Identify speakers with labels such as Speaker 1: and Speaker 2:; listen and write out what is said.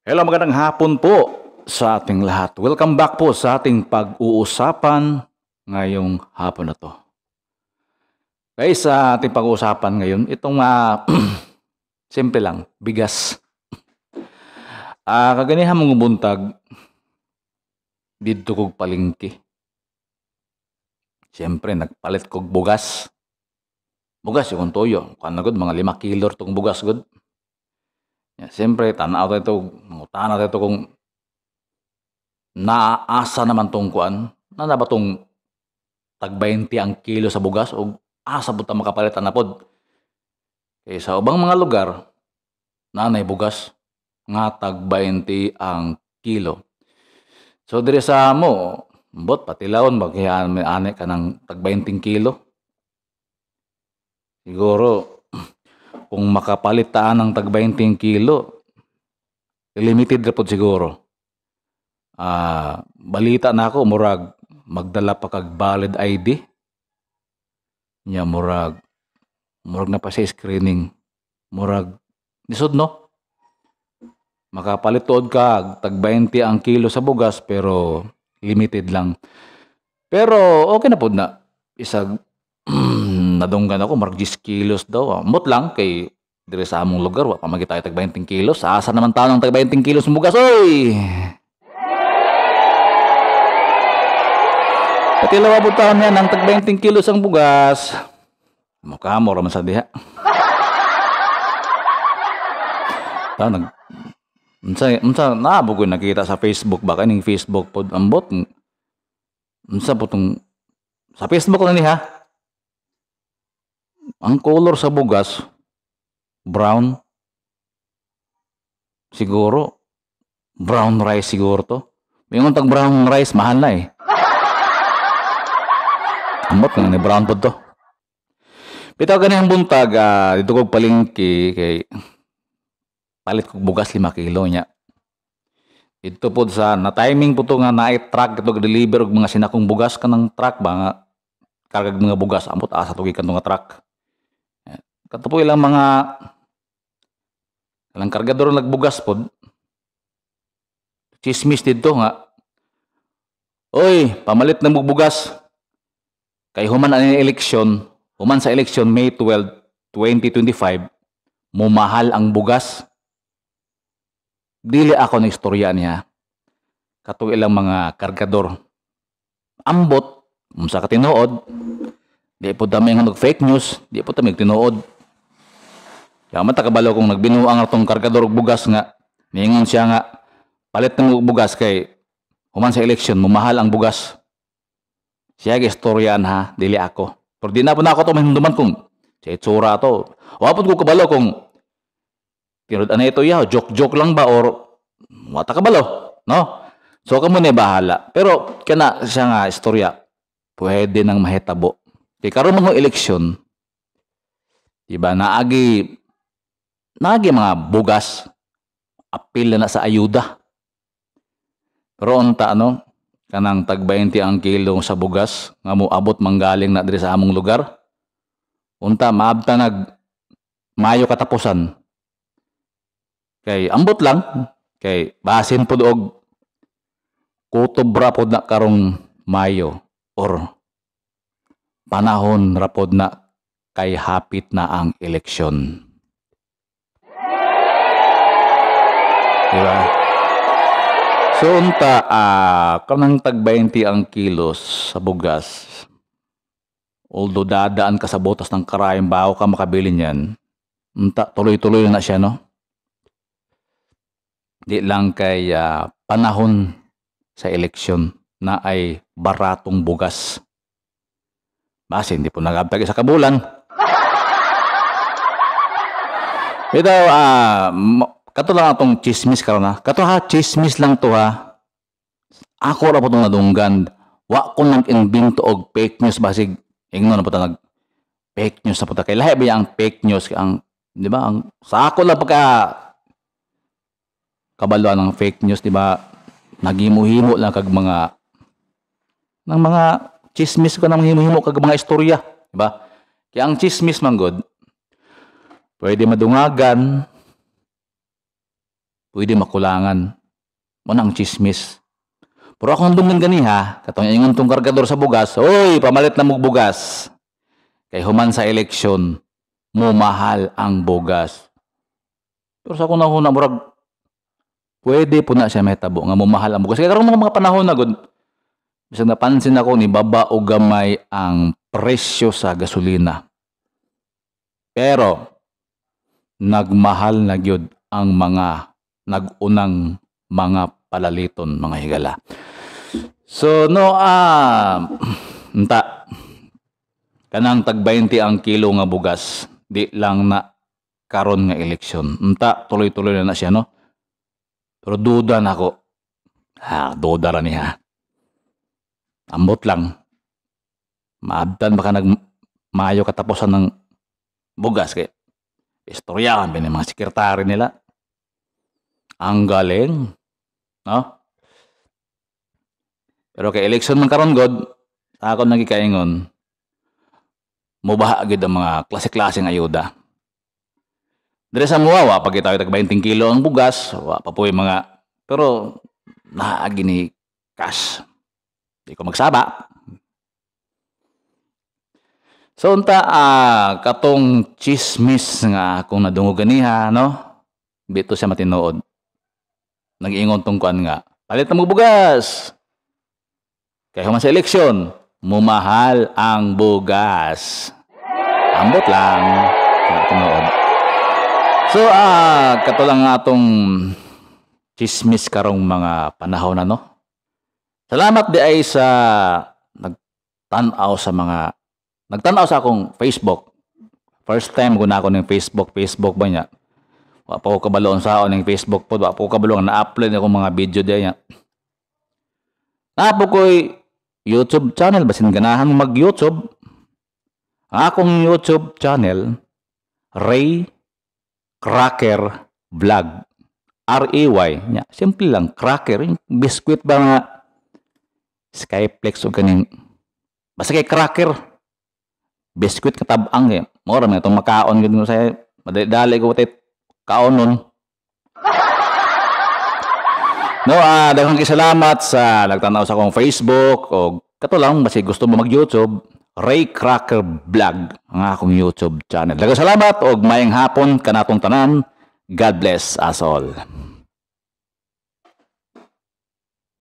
Speaker 1: Hello, magandang hapon po sa ating lahat. Welcome back po sa ating pag-uusapan ngayong hapon na to. Guys, sa ating pag-uusapan ngayon, itong simple lang, bigas. Kaganihan mong buntag, dito kog palengke. Siyempre, nagpalit kog bugas. Bugas yung toyo. Kanagod, mga 5 kilo itong bugas god. Siyempre, tanaw tayo ito, mangutana tayo ito kung naasa naman tong kuan, na ba tong tag 20 ang kilo sa bugas o asa po ta makapalitan na pod. Kaya sa ubang mga lugar, nanay bugas nga tag 20 ang kilo. So dire sa mo, bot patilawon bagyan may ane ka ng tag 20 kilo. Siguro kung makapalit ta ng tag 20 kilo, limited ra pod siguro. Balita na ako murag magdala pa kag valid ID. Nya murag na pa sa screening. Murag lisod no. Makapalit tuod ka tag 20 ang kilo sa bugas pero limited lang. Pero okay na pod na. Isag nadunggan ako marag 10 kilos daw. Mot lang kay dire sa among lugar wa pa magitayo tag 20 kilos. Asa naman taon ng tag 20 kilos ng bugas oy. Patilaw po taon yan ang tag 20 kilos ang bugas. Mukha mo raman sa diha. Unsa naabo ko nakita sa Facebook ba kaning Facebook pod ambot. Unsa po tong sa Facebook lang ni ha. Ang color sa bugas brown. Siguro brown rice siguro to. Yung tag brown rice mahal na eh. Ambot nga ni brown pod to. Bitaw ganihang buntag dito kog palengke kay palit kog bugas 5 kilo nya. Dito pod sa na timing po to nga naay truck ito deliver og mga sinakong bugas kanang truck ba nga kargag mga bugas ambot asa to gikan nga truck. Kato po ilang mga ilang kargador nagbugas pod. Chismis dito nga. Oy, pamalit na mo bugas. Kay human sa eleksyon May 12, 2025, mumahal ang bugas. Dili ako na istorya niya. Kato ilang mga kargador. Ambot, sa katinood, di po dami nga fake news, di po dami tinuod. Kaya matakabalo kung nagbinuang atong kargador og bugas nga, niingon siya nga, palit ng bugas kay human sa eleksyon, mumahal ang bugas. Siya istoryan ha, dili ako. Pero di na po na ako ito mahinduman kung sa itsura to. Wapot ko kabalo kung tinod na ito ya, joke lang ba or wata kabalo, no? So kamo ni bahala. Pero kana siya nga istorya, pwede nang mahitabo. Kay karon mga eleksyon, diba naagi mga bugas apil na sa ayuda. Pero unta kanang tag 20 ang kilo sa bugas nga mo abot manggaling na diri sa among lugar. Unta maabta mayo katapusan. Kay ambot lang kay basin pod og kutob ra pod na karong Mayo or panahon ra pod na kay hapit na ang eleksyon. Diba? So unta kanang tag 20 ang kilos sa bugas. Although dadaan ka sa botas ng karayong bago ka makabili niyan, unta tuloy-tuloy na siya no. Di lang kay panahon sa eleksyon na ay baratong bugas. Base hindi po nagabtag sa kabulan. Bitaw kato lang atong chismis karon ha. Kato ha, chismis lang to ha. Ako ra po itong nadunggan. Wa ko nag-invento og fake news basig ingnon na po ta fake news na po ta. Kay lahi ba ang fake news ang di ba ang sa ako lang pagka kabalo ng fake news di ba naghimo-himo lang kag mga chismis ko nang himo-himo kag mga istorya di ba? Kaya ang chismis man god pwede madungagan, pwede makulangan. Mo nang chismis. Pero akong dungan ganiha, katong ingon tong kargador sa bugas, oy, pamalit na mog bugas. Kay human sa eleksyon, mahal ang bugas. Pero sa akong nahuna, murag, pwede po na siya mahitabo nga mahal ang bugas. Kaya karon mga panahon na gud, bisag napansin ako ni baba o gamay ang presyo sa gasolina. Pero nagmahal na gyud ang mga nagunang mga palaliton, mga higala. So no unta kanang tag 20 ang kilo nga bugas, di lang na karon nga eleksyon. Unta tuloy-tuloy na siya, no? Pero duda na ako. Duda ra niya. Ambot lang. Maabdan baka mayo katapusan ng bugas kay istoryahan ba ng mga sekretary nila. Ang galing, no? Pero kay election man karon god, ako nagikaingon, mubaha gid ang mga klase-klaseng ayuda. Dire sa muwa, pag itaw tag 20 kilo ang bugas, wa pa po yung mga, pero naagi ni cash. Di ko magsaba. So unta katong chismis nga akong nadungogan niya, no? Bito siya matinuod. Nag-ingon tong kuan nga, palit na mo bugas. Kaya human sa eleksyon, mumahal ang bugas. Ambot lang. Tinuod. So kato lang atong chismis karong mga panahon na, no? Salamat di ay sa nagtanaw sa akong Facebook. First time guna ako ng Facebook ba niya. Wa pa ko kabaloon sa ako ng Facebook po. Wa pa ko kabaloon na-upload ako mga video diya. Napo ko'y YouTube channel. Basin ganahan mag-YouTube. Ang akong YouTube channel, Ray Cracker Vlog. R-A-Y. Simple lang. Cracker. Yung biskuit ba nga Skyflex o kaning. Basta kay Cracker. Biskuit katabang eh. Mora man itong makaon gud mo sa madali ko tay kaon nun. No, daghang salamat sa nagtanaw sa akong Facebook o kato lang basi gusto mo mag-YouTube, Ray Cracker Vlog ang akong YouTube channel. Daghang salamat og maayong hapon kanatong tanan. God bless us all.